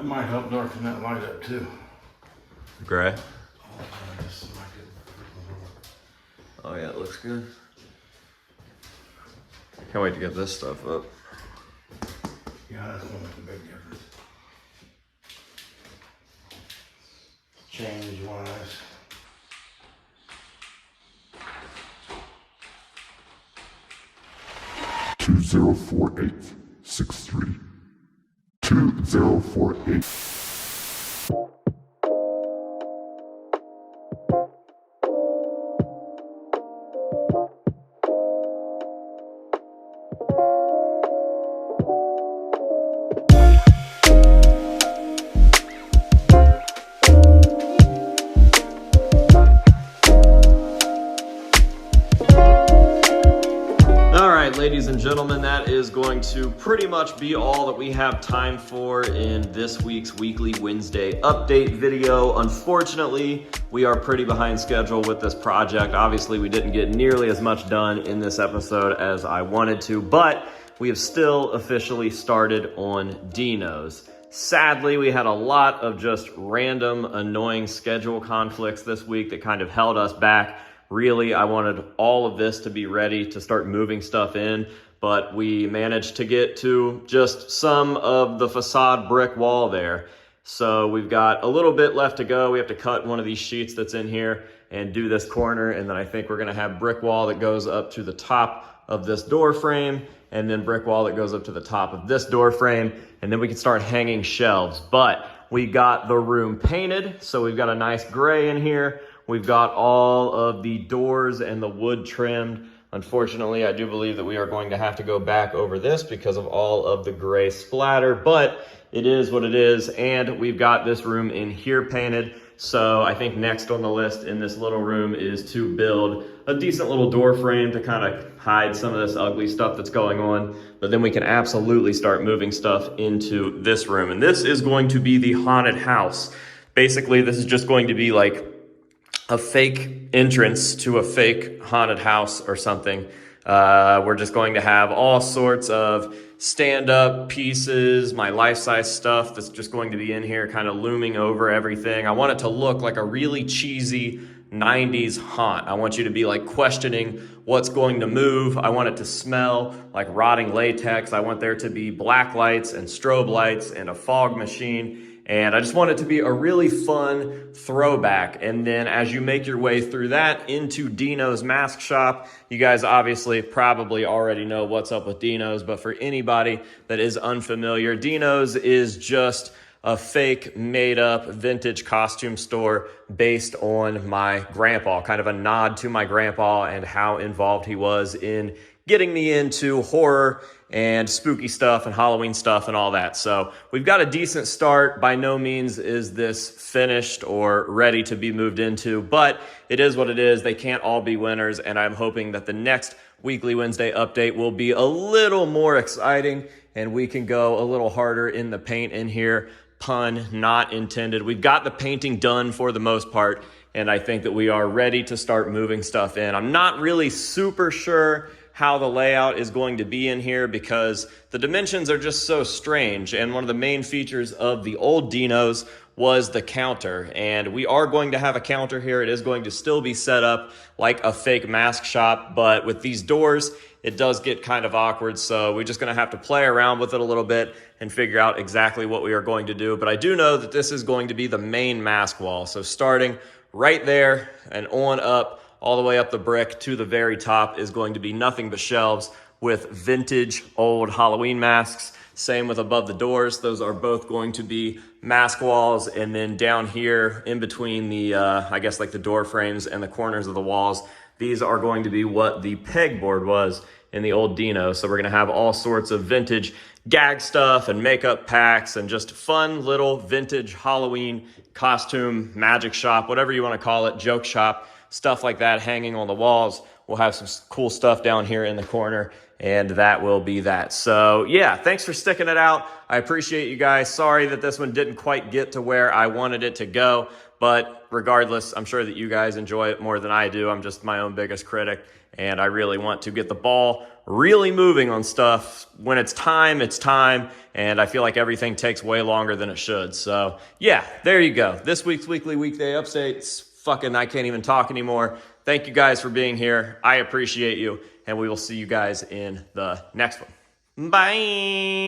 That might help darken that light up too. Gray? Oh, just like it. Oh yeah, it looks good. Can't wait to get this stuff up. Yeah, that's gonna make a big difference. Change wise. Two 04863. 2048. Ladies and gentlemen, that is going to pretty much be all that we have time for in this week's Weekly Wednesday update video. Unfortunately, we are pretty behind schedule with this project. Obviously, we didn't get nearly as much done in this episode as I wanted to, but we have still officially started on Dinos. Sadly, we had a lot of just random, annoying schedule conflicts this week that kind of held us back. Really, I wanted all of this to be ready to start moving stuff in, but we managed to get to just some of the facade brick wall there. So we've got a little bit left to go. We have to cut one of these sheets that's in here and do this corner, and then I think we're gonna have brick wall that goes up to the top of this door frame, and then brick wall that goes up to the top of this door frame, and then we can start hanging shelves. But we got the room painted, so we've got a nice gray in here. We've got all of the doors and the wood trimmed. Unfortunately, I do believe that we are going to have to go back over this because of all of the gray splatter, but it is what it is. And we've got this room in here painted. So I think next on the list in this little room is to build a decent little door frame to kind of hide some of this ugly stuff that's going on. But then we can absolutely start moving stuff into this room. And this is going to be the haunted house. Basically, this is just going to be like a fake entrance to a fake haunted house or something. We're just going to have all sorts of stand-up pieces, my life-size stuff that's just going to be in here kind of looming over everything. I want it to look like a really cheesy 90s haunt. I want you to be like questioning what's going to move. I want it to smell like rotting latex. I want there to be black lights and strobe lights and a fog machine. And I just want it to be a really fun throwback. And then as you make your way through that into Dino's Mask Shop, you guys obviously probably already know what's up with Dino's, but for anybody that is unfamiliar, Dino's is just a fake made up vintage costume store based on my grandpa, kind of a nod to my grandpa and how involved he was in getting me into horror and spooky stuff and Halloween stuff and all that. So we've got a decent start. By no means is this finished or ready to be moved into, but it is what it is. They can't all be winners, and I'm hoping that the next Weekly Wednesday update will be a little more exciting and we can go a little harder in the paint in here. Pun not intended. We've got the painting done for the most part, and I think that we are ready to start moving stuff in. I'm not really super sure how the layout is going to be in here because the dimensions are just so strange. And one of the main features of the old Dinos was the counter. And we are going to have a counter here. It is going to still be set up like a fake mask shop, but with these doors, it does get kind of awkward. So we're just gonna have to play around with it a little bit and figure out exactly what we are going to do. But I do know that this is going to be the main mask wall. So starting right there and on up, all the way up the brick to the very top is going to be nothing but shelves with vintage old Halloween masks. Same with above the doors. Those are both going to be mask walls. And then down here in between the, I guess like the door frames and the corners of the walls, these are going to be what the pegboard was in the old Dino. So we're gonna have all sorts of vintage gag stuff and makeup packs and just fun little vintage Halloween costume, magic shop, whatever you wanna call it, joke shop, stuff like that hanging on the walls. We'll have some cool stuff down here in the corner, and that will be that. So yeah, thanks for sticking it out. I appreciate you guys. Sorry that this one didn't quite get to where I wanted it to go, but regardless, I'm sure that you guys enjoy it more than I do. I'm just my own biggest critic, and I really want to get the ball really moving on stuff. When it's time, and I feel like everything takes way longer than it should. So yeah, there you go. This week's weekly weekday updates. Fucking, I can't even talk anymore. Thank you guys for being here. I appreciate you, and we will see you guys in the next one. Bye.